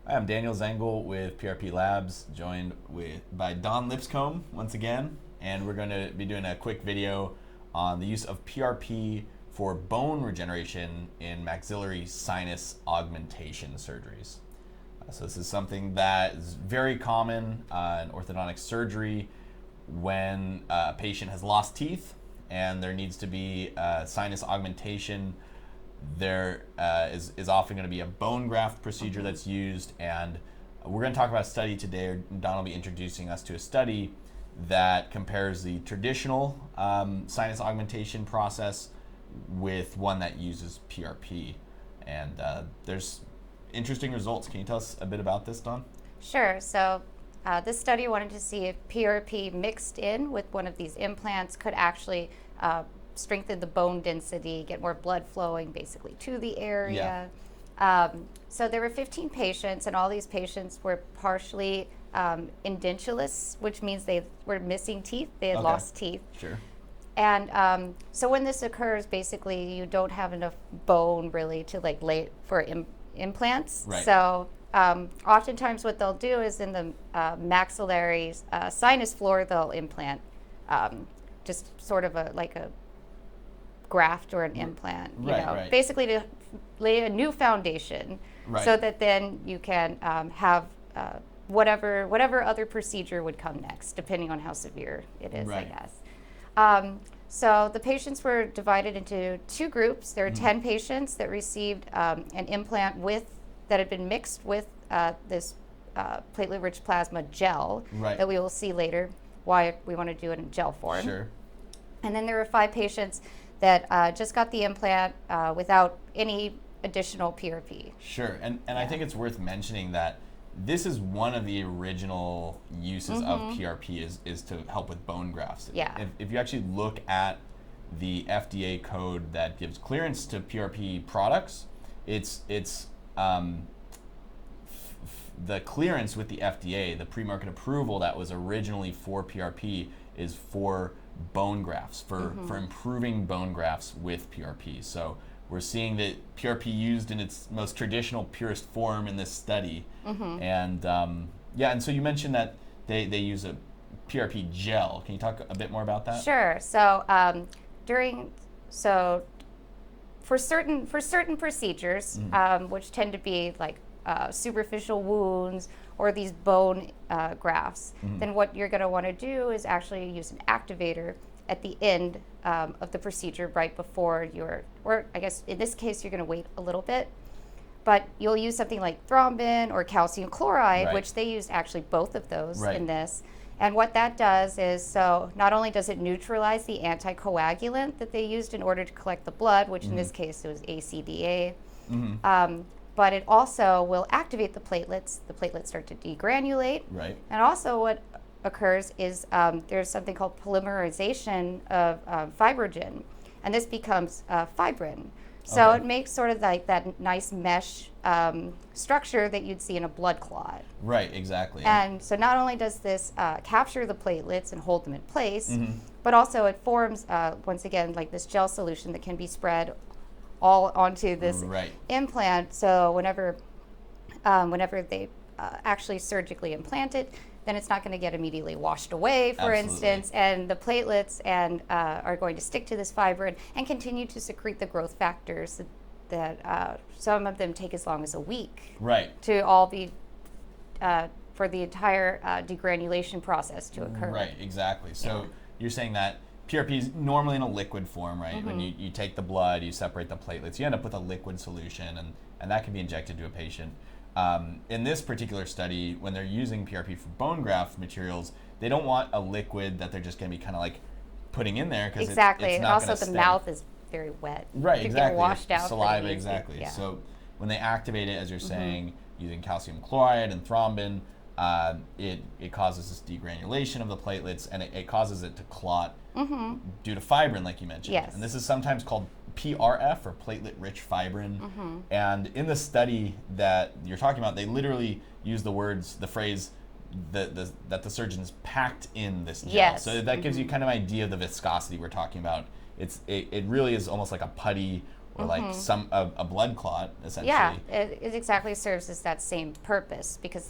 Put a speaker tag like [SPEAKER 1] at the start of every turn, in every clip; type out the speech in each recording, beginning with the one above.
[SPEAKER 1] Hi, I'm Daniel Zengel with PRP Labs, joined by Don Lipscomb once again, and we're going to be doing a quick video on the use of PRP for bone regeneration in maxillary sinus augmentation surgeries. So this is something that is very common in orthodontic surgery when a patient has lost teeth and there needs to be sinus augmentation. There is often going to be a bone graft procedure that's used, and we're going to talk about a study today, or Don will be introducing us to a study that compares the traditional sinus augmentation process with one that uses PRP, and there's interesting results. Can you tell us a bit about this, Don?
[SPEAKER 2] Sure. So this study wanted to see if PRP mixed in with one of these implants could actually strengthen the bone density, get more blood flowing basically to the area. Yeah. So there were 15 patients, and all these patients were partially edentulous, which means they were missing teeth. They had lost teeth.
[SPEAKER 1] Sure.
[SPEAKER 2] And so when this occurs, basically you don't have enough bone really to lay for implants.
[SPEAKER 1] Right.
[SPEAKER 2] So oftentimes what they'll do is in the maxillary sinus floor, they'll implant just sort of a graft or an implant,
[SPEAKER 1] Right.
[SPEAKER 2] basically to lay a new foundation, so that then you can have whatever other procedure would come next, depending on how severe it is, I guess. So the patients were divided into two groups. There were 10 patients that received an implant that had been mixed with this platelet-rich plasma gel that we will see later why we want to do it in gel form.
[SPEAKER 1] Sure.
[SPEAKER 2] And then there were 5 patients that just got the implant without any additional PRP.
[SPEAKER 1] Sure, and I think it's worth mentioning that this is one of the original uses of PRP is to help with bone grafts.
[SPEAKER 2] Yeah.
[SPEAKER 1] If you actually look at the FDA code that gives clearance to PRP products, it's the clearance with the FDA, the pre-market approval that was originally for PRP is for bone grafts, for improving bone grafts with PRP. So we're seeing that PRP used in its most traditional, purest form in this study. And and so you mentioned that they use a PRP gel. Can you talk a bit more about that?
[SPEAKER 2] Sure. So for certain procedures, which tend to be like superficial wounds or these bone grafts, then what you're going to want to do is actually use an activator at the end of the procedure right before or I guess in this case you're going to wait a little bit, but you'll use something like thrombin or calcium chloride, which they used actually both of those in this. And what that does is, so not only does it neutralize the anticoagulant that they used in order to collect the blood, which in this case it was ACDA, but it also will activate the platelets. The platelets start to degranulate.
[SPEAKER 1] Right.
[SPEAKER 2] And also what occurs is there's something called polymerization of fibrogen, and this becomes fibrin. So it makes sort of like that nice mesh structure that you'd see in a blood clot.
[SPEAKER 1] Right, exactly.
[SPEAKER 2] And so not only does this capture the platelets and hold them in place, but also it forms, once again, like this gel solution that can be spread all onto this implant. So whenever they actually surgically implant it, then it's not going to get immediately washed away, for instance, and the platelets are going to stick to this fibrin and continue to secrete the growth factors that some of them take as long as a week to all be for the entire degranulation process to occur.
[SPEAKER 1] Right, exactly. So you're saying that PRP is normally in a liquid form, right? When you take the blood, you separate the platelets, you end up with a liquid solution, and that can be injected to a patient. In this particular study, when they're using PRP for bone graft materials, they don't want a liquid that they're just going to be kind of like putting in there because it's not going to
[SPEAKER 2] Also, the mouth is very wet.
[SPEAKER 1] Right, exactly.
[SPEAKER 2] Get washed out.
[SPEAKER 1] Saliva, exactly. Yeah. So when they activate it, as you're saying, using calcium chloride and thrombin, it causes this degranulation of the platelets, and it causes it to clot due to fibrin, like you mentioned.
[SPEAKER 2] Yes.
[SPEAKER 1] And this is sometimes called PRF, or platelet-rich fibrin. And in the study that you're talking about, they literally use the phrase that the surgeons packed in this gel. So that gives you kind of an idea of the viscosity we're talking about it really is almost like a putty or like a blood clot essentially.
[SPEAKER 2] Yeah, it exactly serves as that same purpose, because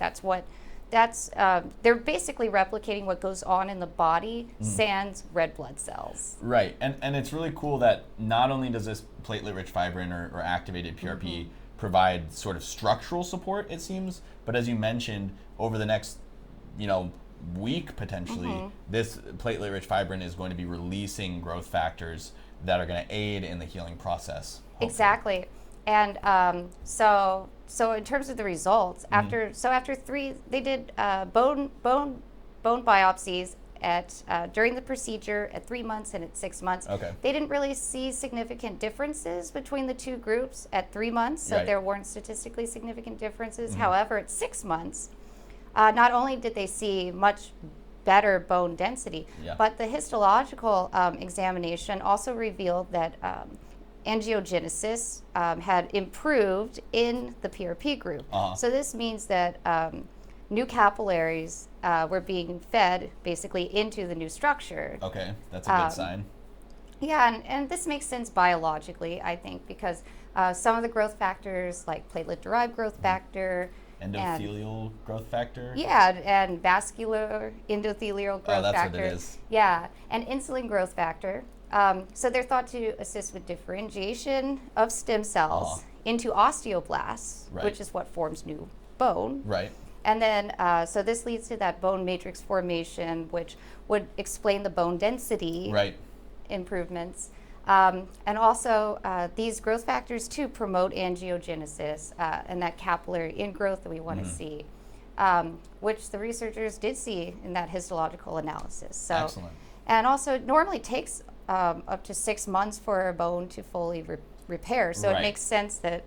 [SPEAKER 2] they're basically replicating what goes on in the body sans red blood cells.
[SPEAKER 1] Right, and it's really cool that not only does this platelet-rich fibrin or activated PRP provide sort of structural support, it seems, but as you mentioned, over the next, week potentially, this platelet-rich fibrin is going to be releasing growth factors that are going to aid in the healing process. Hopefully.
[SPEAKER 2] Exactly. And so in terms of the results, after they did bone biopsies during the procedure at 3 months and at 6 months.
[SPEAKER 1] Okay.
[SPEAKER 2] They didn't really see significant differences between the two groups at 3 months, so there weren't statistically significant differences. However, at 6 months, not only did they see much better bone density, but the histological examination also revealed that angiogenesis had improved in the PRP group. So this means that new capillaries were being fed basically into the new structure.
[SPEAKER 1] Okay, that's a good sign.
[SPEAKER 2] Yeah, and this makes sense biologically, I think, because some of the growth factors like platelet-derived growth factor,
[SPEAKER 1] endothelial growth factor?
[SPEAKER 2] Yeah, and vascular endothelial growth factor.
[SPEAKER 1] That's what it is.
[SPEAKER 2] Yeah, and insulin growth factor. So they're thought to assist with differentiation of stem cells into osteoblasts, which is what forms new bone.
[SPEAKER 1] Right.
[SPEAKER 2] And then, so this leads to that bone matrix formation, which would explain the bone density improvements. And also, these growth factors, too, promote angiogenesis and that capillary ingrowth that we want to see, which the researchers did see in that histological analysis. So,
[SPEAKER 1] excellent.
[SPEAKER 2] And also, it normally takes up to 6 months for a bone to fully repair. So it makes sense that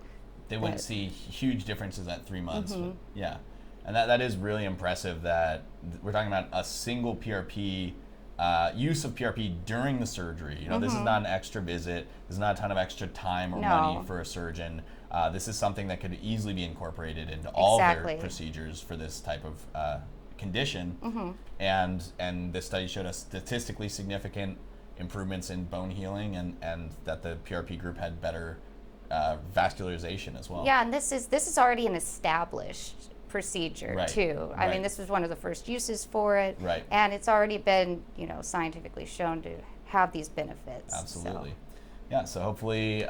[SPEAKER 1] they wouldn't see huge differences at 3 months. But yeah. And that is really impressive that we're talking about a single PRP, use of PRP during the surgery. This is not an extra visit. This is not a ton of extra time or money for a surgeon. This is something that could easily be incorporated into all their procedures for this type of condition. And this study showed us statistically significant improvements in bone healing, and that the PRP group had better vascularization as well.
[SPEAKER 2] Yeah, and this is already an established procedure too. I mean, this was one of the first uses for it, and it's already been scientifically shown to have these benefits.
[SPEAKER 1] Absolutely. Yeah, so hopefully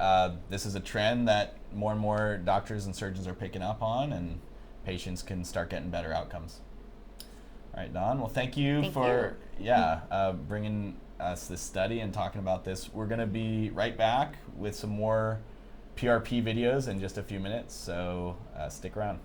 [SPEAKER 1] this is a trend that more and more doctors and surgeons are picking up on, and patients can start getting better outcomes. All right, Dawn, well, thank you for bringing us this study and talking about this. We're going to be right back with some more PRP videos in just a few minutes, so stick around.